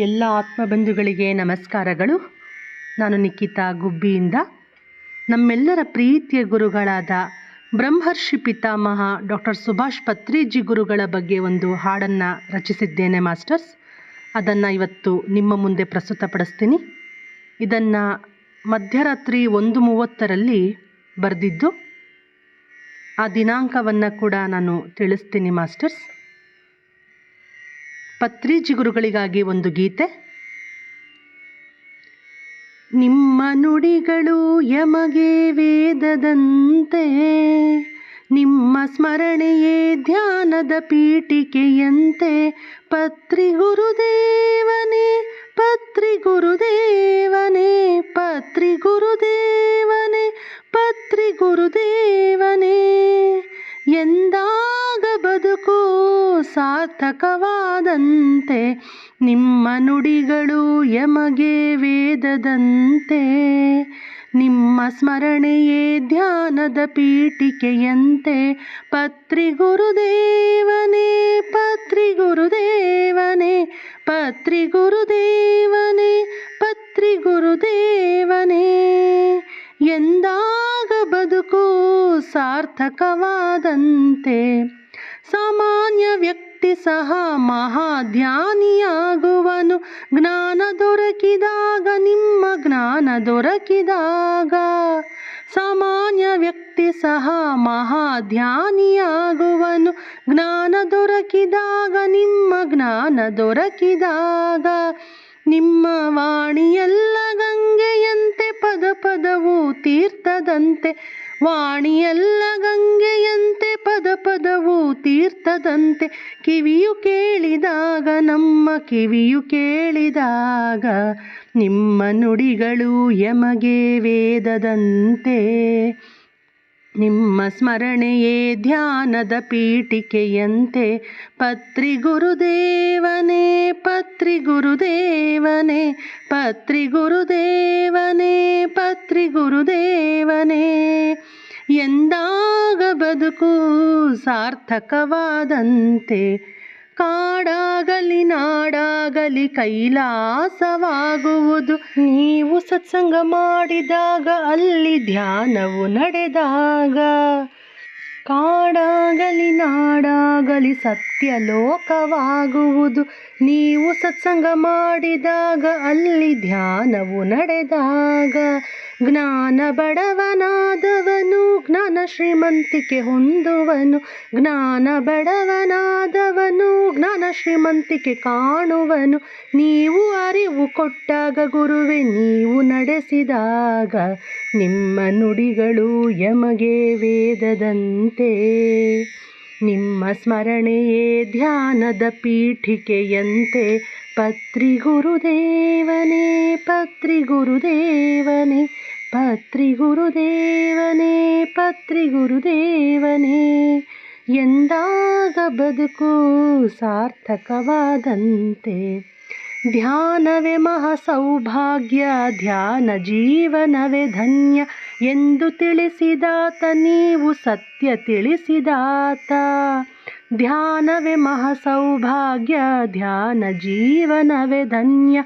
ಎಲ್ಲ ಆತ್ಮಬಂಧುಗಳಿಗೆ ನಮಸ್ಕಾರಗಳು. ನಾನು ನಿಖಿತಾ ಗುಬ್ಬಿಯಿಂದ ನಮ್ಮೆಲ್ಲರ ಪ್ರೀತಿಯ ಗುರುಗಳಾದ ಬ್ರಹ್ಮರ್ಷಿ ಪಿತಾಮಹ ಡಾಕ್ಟರ್ ಸುಭಾಷ್ ಪತ್ರಿಜಿ ಗುರುಗಳ ಬಗ್ಗೆ ಒಂದು ಹಾಡನ್ನು ರಚಿಸಿದ್ದೇನೆ ಮಾಸ್ಟರ್ಸ್. ಅದನ್ನು ಇವತ್ತು ನಿಮ್ಮ ಮುಂದೆ ಪ್ರಸ್ತುತಪಡಿಸ್ತೀನಿ. ಇದನ್ನು ಮಧ್ಯರಾತ್ರಿ 1:30 ಬರೆದಿದ್ದು. ಆ ದಿನಾಂಕವನ್ನು ಕೂಡ ನಾನು ತಿಳಿಸ್ತೀನಿ ಮಾಸ್ಟರ್ಸ್. ಪತ್ರಿಜಿ ಗುರುಗಳಿಗಾಗಿ ಒಂದು ಗೀತೆ. ನಿಮ್ಮ ನುಡಿಗಳು ಯಮಗೆ ವೇದದಂತೆ, ನಿಮ್ಮ ಸ್ಮರಣೆಯೇ ಧ್ಯಾನದ ಪೀಠಿಕೆಯಂತೆ. ಪತ್ರಿ ಗುರುದೇವನೇ, ಪತ್ರಿ ಗುರುದೇವನೇ, ಪತ್ರಿ ಗುರುದೇವನೇ, ಪತ್ರಿ ಗುರುದೇವನೇ. ಎಂದಾಗ ಬದುಕು ಸಾರ್ಥಕವಾದಂತೆ, ನಿಮ್ಮ ನುಡಿಗಳು ಯಮಗೆ ವೇದದಂತೆ, ನಿಮ್ಮ ಸ್ಮರಣೆಯೇ ಧ್ಯಾನದ ಪೀಠಿಕೆಯಂತೆ. ಪತ್ರಿ ಗುರುದೇವನೇ, ಪತ್ರಿ ಗುರುದೇವನೇ, ಪತ್ರಿ ಗುರುದೇವನೇ, ಪತ್ರಿ ಗುರುದೇವನೇ. ಎಂದಾಗ ಬದುಕು ಸಾರ್ಥಕವಾದಂತೆ, ಸಾಮಾನ್ಯ ವ್ಯಕ್ತಿ ಸಹ ಮಹಾಧ್ಯಾನಿಯಾಗುವನು. ಜ್ಞಾನ ದೊರಕಿದಾಗ, ನಿಮ್ಮ ಜ್ಞಾನ ದೊರಕಿದಾಗ. ಸಾಮಾನ್ಯ ವ್ಯಕ್ತಿ ಸಹ ಮಹಾಧ್ಯಾನಿಯಾಗುವನು. ಜ್ಞಾನ ದೊರಕಿದಾಗ, ನಿಮ್ಮ ಜ್ಞಾನ ದೊರಕಿದಾಗ. ನಿಮ್ಮ ವಾಣಿಯೆಲ್ಲ ಗಂಗೆಯಂತೆ, ಪದ ಪದವು ತೀರ್ಥದಂತೆ. ವಾಣಿಯೆಲ್ಲ ಗಂಗೆಯಂತೆ, ಪದ ಪದವು ತೀರ್ಥದಂತೆ. ಕಿವಿಯು ಕೇಳಿದಾಗ, ನಮ್ಮ ಕಿವಿಯು ಕೇಳಿದಾಗ, ನಿಮ್ಮ ನುಡಿಗಳು ಯಮಗೆ ವೇದದಂತೆ, ನಿಮ್ಮ ಸ್ಮರಣೆಯೇ ಧ್ಯಾನದ ಪೀಠಿಕೆಯಂತೆ. ಪತ್ರಿ ಗುರುದೇವನೇ, ಪತ್ರಿ ಗುರುದೇವನೇ, ಪತ್ರಿ ಗುರುದೇವನೇ, ಪತ್ರಿ ಗುರುದೇವನೇ. ಎಂದಾಗ ಬದುಕು ಸಾರ್ಥಕವಾದಂತೆ, ಕಾಡಾಗಲಿ ನಾಡಾಗಲಿ ಕೈಲಾಸವಾಗುವುದು. ನೀವು ಸತ್ಸಂಗ ಮಾಡಿದಾಗ, ಅಲ್ಲಿ ಧ್ಯಾನವು ನಡೆದಾಗ. ಕಾಡಾಗಲಿ ನಾಡಾಗಲಿ ಸತ್ಯಲೋಕವಾಗುವುದು. ನೀವು ಸತ್ಸಂಗ ಮಾಡಿದಾಗ, ಅಲ್ಲಿ ಧ್ಯಾನವು ನಡೆದಾಗ. ಜ್ಞಾನ ಬಡವನಾದವನು ಜ್ಞಾನ ಶ್ರೀಮಂತಿಕೆ ಹೊಂದುವನು. ಜ್ಞಾನ ಬಡವನಾದವನು ಜ್ಞಾನ ಶ್ರೀಮಂತಿಕೆ ಕಾಣುವನು. ನೀವು ಅರಿವು ಕೊಟ್ಟಾಗ, ಗುರುವೆ ನೀವು ನಡೆಸಿದಾಗ, ನಿಮ್ಮ ನುಡಿಗಳು ಯಮಗೆ ವೇದದಂತೆ, ನಿಮ್ಮ ಸ್ಮರಣೆಯೇ ಧ್ಯಾನದ ಪೀಠಿಕೆಯಂತೆ. ಪತ್ರಿ ಗುರುದೇವನೇ, ಪತ್ರಿ ಗುರುದೇವನೇ, ಪತ್ರಿ ಗುರುದೇವನೇ, ಪತ್ರಿ ಗುರುದೇವನೇ. ಎಂದಾಗ ಬದುಕು ಸಾರ್ಥಕವಾದಂತೆ, ಧ್ಯಾನವೇ ಮಹಾ ಸೌಭಾಗ್ಯ, ಧ್ಯಾನ ಜೀವನವೇ ಧನ್ಯ ಎಂದು ತಿಳಿಸಿದಾತ, ನೀವು ಸತ್ಯ ತಿಳಿಸಿದಾತ. ಧ್ಯಾನವೇ ಮಹಾ ಸೌಭಾಗ್ಯ, ಧ್ಯಾನ ಜೀವನವೇ ಧನ್ಯ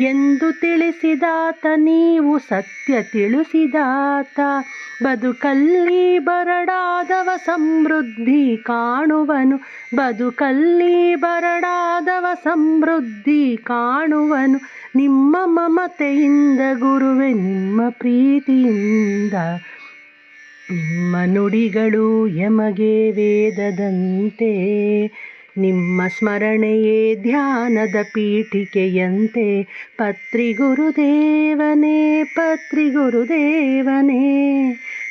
ಎಂದು ತಿಳಿಸಿದಾತ, ನೀವು ಸತ್ಯ ತಿಳಿಸಿದಾತ. ಬದುಕಲ್ಲಿ ಬರಡಾದವ ಸಮೃದ್ಧಿ ಕಾಣುವನು. ಬದುಕಲ್ಲಿ ಬರಡಾದವ ಸಮೃದ್ಧಿ ಕಾಣುವನು. ನಿಮ್ಮ ಮಮತೆಯಿಂದ, ಗುರುವೆ ನಿಮ್ಮ ಪ್ರೀತಿಯಿಂದ, ನಿಮ್ಮ ನುಡಿಗಳು ಯಮಗೆ ವೇದದಂತೆ, ನಿಮ್ಮ ಸ್ಮರಣೆಯೇ ಧ್ಯಾನದ ಪೀಠಿಕೆಯಂತೆ. ಪತ್ರಿ ಗುರುದೇವನೇ, ಪತ್ರಿ ಗುರುದೇವನೇ,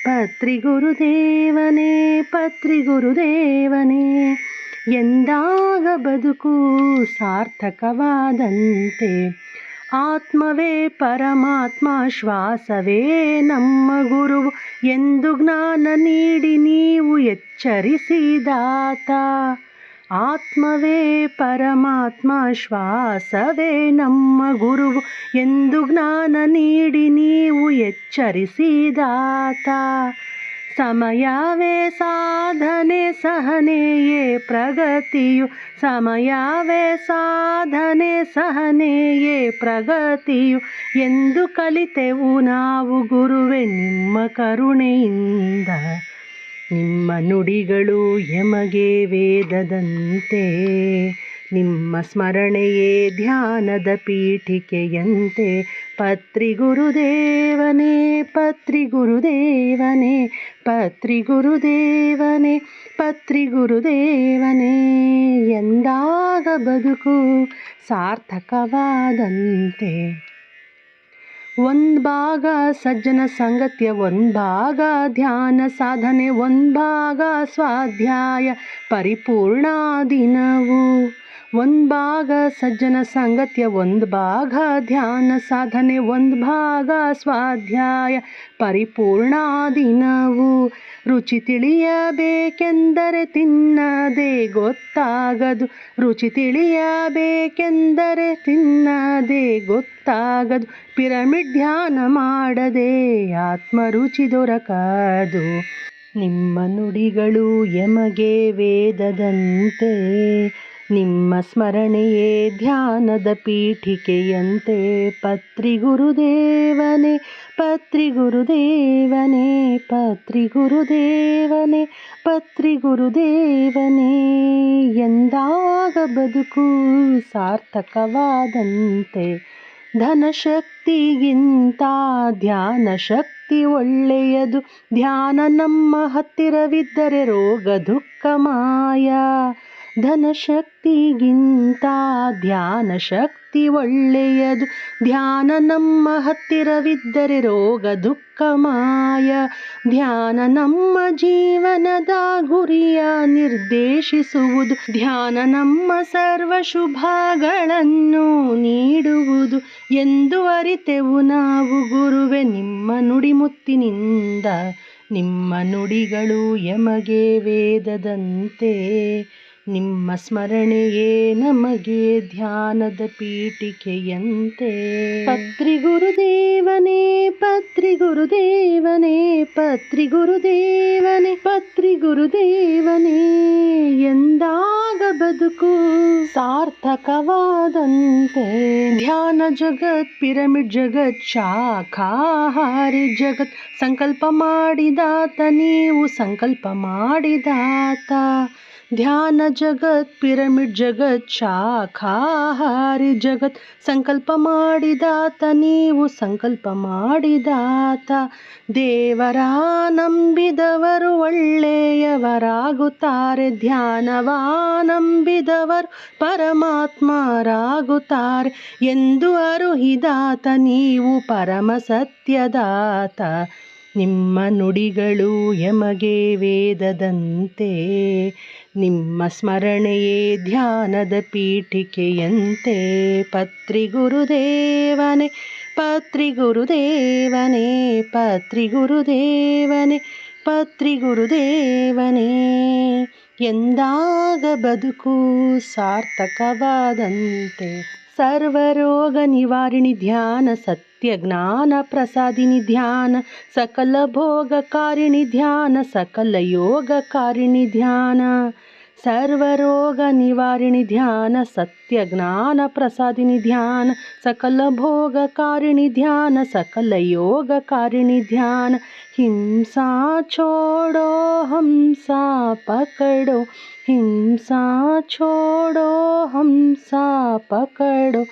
ಪತ್ರಿ ಗುರುದೇವನೇ, ಪತ್ರಿ ಗುರುದೇವನೇ. ಎಂದಾಗ ಬದುಕು ಸಾರ್ಥಕವಾದಂತೆ, ಆತ್ಮವೇ ಪರಮಾತ್ಮ, ಶ್ವಾಸವೇ ನಮ್ಮ ಗುರುವು ಎಂದು ಜ್ಞಾನ ನೀಡಿ ನೀವು ಎಚ್ಚರಿಸಿದಾತ. ಆತ್ಮವೇ ಪರಮಾತ್ಮ, ಶ್ವಾಸವೇ ನಮ್ಮ ಗುರುವು ಎಂದು ಜ್ಞಾನ ನೀಡಿ ನೀವು ಎಚ್ಚರಿಸಿದಾತ. ಸಮಯವೇ ಸಾಧನೆ, ಸಹನೆಯೇ ಪ್ರಗತಿಯು. ಸಮಯವೇ ಸಾಧನೆ, ಸಹನೆಯೇ ಪ್ರಗತಿಯು ಎಂದು ಕಲಿತೆವು ನಾವು ಗುರುವೆ ನಿಮ್ಮ ಕರುಣೆಯಿಂದ. ನಿಮ್ಮ ನುಡಿಗಳು ಎಮಗೆ ವೇದದಂತೆ, ನಿಮ್ಮ ಸ್ಮರಣೆಯೇ ಧ್ಯಾನದ ಪೀಠಿಕೆಯಂತೆ. ಪತ್ರಿ ಗುರುದೇವನೇ, ಪತ್ರಿ ಗುರುದೇವನೇ, ಪತ್ರಿ ಗುರುದೇವನೇ, ಪತ್ರಿ ಗುರುದೇವನೇ. ಎಂದಾಗ ಬದುಕು ಸಾರ್ಥಕವಾದಂತೆ. ಒಂದು ಭಾಗ ಸಜ್ಜನ ಸಂಗತ್ಯ, ಒಂದು ಭಾಗ ಧ್ಯಾನ ಸಾಧನೆ, ಒಂದು ಭಾಗ ಸ್ವಾಧ್ಯಾಯ ಪರಿಪೂರ್ಣ ದಿನವು. ಒಂದು ಭಾಗ ಸಜ್ಜನ ಸಂಗತ್ಯ, ಒಂದು ಭಾಗ ಧ್ಯಾನ ಸಾಧನೆ, ಒಂದು ಭಾಗ ಸ್ವಾಧ್ಯಾಯ ಪರಿಪೂರ್ಣ ದಿನವು. ರುಚಿ ತಿಳಿಯಬೇಕೆಂದರೆ ತಿನ್ನದೆ ಗೊತ್ತಾಗದು, ರುಚಿ ತಿಳಿಯಬೇಕೆಂದರೆ ತಿನ್ನದೆ ಗೊತ್ತಾಗದು. ಪಿರಮಿಡ್ ಧ್ಯಾನ ಮಾಡದೆ ಆತ್ಮರುಚಿ ದೊರಕದು. ನಿಮ್ಮ ನುಡಿಗಳು ಎಮಗೆ ವೇದದಂತೆ, ನಿಮ್ಮ ಸ್ಮರಣೆಯೇ ಧ್ಯಾನದ ಪೀಠಿಕೆಯಂತೆ. ಪತ್ರಿ ಗುರುದೇವನೇ, ಪತ್ರಿ ಗುರುದೇವನೇ, ಪತ್ರಿ ಗುರುದೇವನೇ, ಪತ್ರಿ ಗುರುದೇವನೇ. ಎಂದಾಗ ಬದುಕು ಸಾರ್ಥಕವಾದಂತೆ. ಧನಶಕ್ತಿಗಿಂತ ಧ್ಯಾನ ಶಕ್ತಿ ಒಳ್ಳೆಯದು, ಧ್ಯಾನ ನಮ್ಮ ಹತ್ತಿರವಿದ್ದರೆ ರೋಗ ದುಃಖ ಮಾಯ. ಧನಶಕ್ತಿಗಿಂತ ಧ್ಯಾನ ಶಕ್ತಿ ಒಳ್ಳೆಯದು, ಧ್ಯಾನ ನಮ್ಮ ಹತ್ತಿರವಿದ್ದರೆ ರೋಗ ದುಃಖ ಮಾಯ. ಧ್ಯಾನ ನಮ್ಮ ಜೀವನದ ಗುರಿಯ ನಿರ್ದೇಶಿಸುವುದು, ಧ್ಯಾನ ನಮ್ಮ ಸರ್ವ ಶುಭಗಳನ್ನು ನೀಡುವುದು ಎಂದು ಅರಿತೆವು ನಾವು ಗುರುವೆ ನಿಮ್ಮ ನುಡಿಮುತ್ತಿನಿಂದ. ನಿಮ್ಮ ನುಡಿಗಳು ಎಮಗೆ ವೇದದಂತೆ, ನಿಮ್ಮ ಸ್ಮರಣೆಯೇ ನಮಗೆ ಧ್ಯಾನದ ಪೀಠಿಕೆಯಂತೆ. ಪತ್ರಿ ಗುರುದೇವನೇ, ಪತ್ರಿ ಗುರುದೇವನೇ, ಪತ್ರಿ ಗುರುದೇವನೇ, ಪತ್ರಿ ಗುರುದೇವನೇ. ಎಂದಾಗ ಬದುಕು ಸಾರ್ಥಕವಾದಂತೆ. ಧ್ಯಾನ ಜಗತ್, ಪಿರಮಿಡ್ ಜಗತ್, ಶಾಖಾಹಾರಿ ಜಗತ್. ಸಂಕಲ್ಪ ಮಾಡಿದಾತ ನೀವು ಸಂಕಲ್ಪ ಮಾಡಿದಾತ. ಧ್ಯಾನ ಜಗತ್, ಪಿರಮಿಡ್ ಜಗತ್, ಶಾಖಾಹಾರಿ ಜಗತ್. ಸಂಕಲ್ಪ ಮಾಡಿದಾತ ನೀವು ಸಂಕಲ್ಪ ಮಾಡಿದಾತ. ದೇವರ ನಂಬಿದವರು ಒಳ್ಳೆಯವರಾಗುತ್ತಾರೆ, ಧ್ಯಾನವ ನಂಬಿದವರು ಪರಮಾತ್ಮರಾಗುತ್ತಾರೆ ಎಂದು ಅರುಹಿದಾತ ನೀವು ಪರಮ ಸತ್ಯದಾತ. ನಿಮ್ಮ ನುಡಿಗಳು ಎಮಗೆ ವೇದದಂತೆ, ನಿಮ್ಮ ಸ್ಮರಣೆಯೇ ಧ್ಯಾನದ ಪೀಠಿಕೆಯಂತೆ. ಪತ್ರಿ ಗುರುದೇವನೇ, ಪತ್ರಿ ಗುರುದೇವನೇ, ಪತ್ರಿ ಗುರುದೇವನೇ, ಪತ್ರಿ ಗುರುದೇವನೇ. ಎಂದಾಗ ಬದುಕು ಸಾರ್ಥಕವಾದಂತೆ. ಸರ್ವರೋಗ ನಿವಾರಿಣಿ ಧ್ಯಾನ, ಸತ್ಯ ಜ್ಞಾನ ಪ್ರಸಾದಿನಿ ಧ್ಯಾನ, ಸಕಲ ಭೋಗಕಾರಿಣಿ ಧ್ಯಾನ, ಸಕಲ ಯೋಗಕಾರಿಣಿ ಧ್ಯಾನ. ಸರ್ವರೋಗ ನಿವಾರಿಣಿ ಧ್ಯಾನ, ಸತ್ಯ ಜ್ಞಾನ ಪ್ರಸಾದಿನಿ ಧ್ಯಾನ, ಸಕಲ ಭೋಗಕಾರಿಣಿ ಧ್ಯಾನ, ಸಕಲ ಯೋಗಕಾರಿಣಿ ಧ್ಯಾನ. ಹಿಂಸಾ ಛೋಡೋ ಹಂಸಾ ಪಕಡೋ, ಹಿಂಸಾ ಛೋಡೋ ಹಂಸಾ ಪಕಡೋ.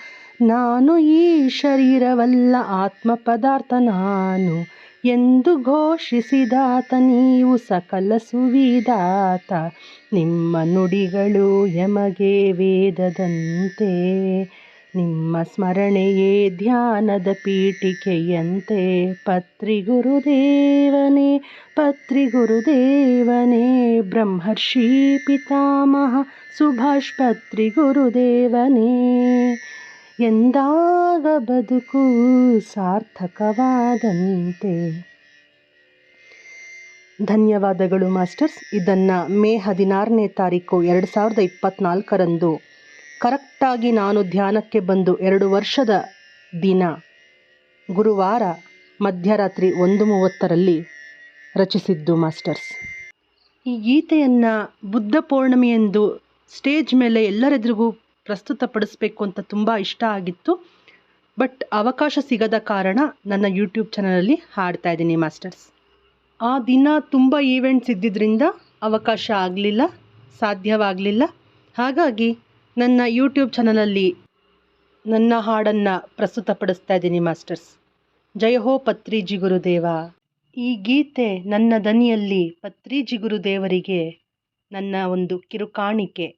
ನಾನು ಈ ಶರೀರವಲ್ಲ ಆತ್ಮ ಪದಾರ್ಥ ನಾನು ಎಂದು ಘೋಷಿಸಿದಾತ ನೀವು ಸಕಲ ಸುವಿದಾತ. ನಿಮ್ಮ ನುಡಿಗಳು ಎಮಗೆ ವೇದದಂತೆ, ನಿಮ್ಮ ಸ್ಮರಣೆಯೇ ಧ್ಯಾನದ ಪೀಠಿಕೆಯಂತೆ. ಪತ್ರಿ ಗುರುದೇವನೇ, ಪತ್ರಿ ಗುರುದೇವನೇ, ಬ್ರಹ್ಮರ್ಷಿ ಪಿತಾಮಹ ಸುಭಾಷ್ ಪತ್ರಿ ಗುರುದೇವನೇ. ಎಂದಾಗ ಬದುಕು ಸಾರ್ಥಕವಾದಂತೆ. ಧನ್ಯವಾದಗಳು ಮಾಸ್ಟರ್ಸ್. ಇದನ್ನು ಮೇ 16ನೇ ತಾರೀಕು 2024 ಕರೆಕ್ಟಾಗಿ ನಾನು ಧ್ಯಾನಕ್ಕೆ ಬಂದು 2 ವರ್ಷದ ದಿನ ಗುರುವಾರ ಮಧ್ಯರಾತ್ರಿ 1:30 ರಚಿಸಿದ್ದು ಮಾಸ್ಟರ್ಸ್. ಈ ಗೀತೆಯನ್ನು ಬುದ್ಧ ಪೌರ್ಣಮಿಯಂದು ಸ್ಟೇಜ್ ಮೇಲೆ ಎಲ್ಲರೆದುರಿಗೂ ಪ್ರಸ್ತುತಪಡಿಸ್ಬೇಕು ಅಂತ ತುಂಬ ಇಷ್ಟ ಆಗಿತ್ತು. ಬಟ್ ಅವಕಾಶ ಸಿಗದ ಕಾರಣ ನನ್ನ ಯೂಟ್ಯೂಬ್ ಚಾನಲಲ್ಲಿ ಹಾಡ್ತಾ ಇದ್ದೀನಿ ಮಾಸ್ಟರ್ಸ್. ಆ ದಿನ ತುಂಬ ಈವೆಂಟ್ಸ್ ಇದ್ದಿದ್ದರಿಂದ ಅವಕಾಶ ಆಗಲಿಲ್ಲ, ಸಾಧ್ಯವಾಗಲಿಲ್ಲ. ಹಾಗಾಗಿ ನನ್ನ ಯೂಟ್ಯೂಬ್ ಚಾನಲಲ್ಲಿ ನನ್ನ ಹಾಡನ್ನು ಪ್ರಸ್ತುತಪಡಿಸ್ತಾ ಇದ್ದೀನಿ ಮಾಸ್ಟರ್ಸ್. ಜಯ ಹೋ ಪತ್ರಿಜಿ ಗುರುದೇವ. ಈ ಗೀತೆ ನನ್ನ ದನಿಯಲ್ಲಿ ಪತ್ರಿಜಿ ಗುರುದೇವರಿಗೆ ನನ್ನ ಒಂದು ಕಿರುಕಾಣಿಕೆ.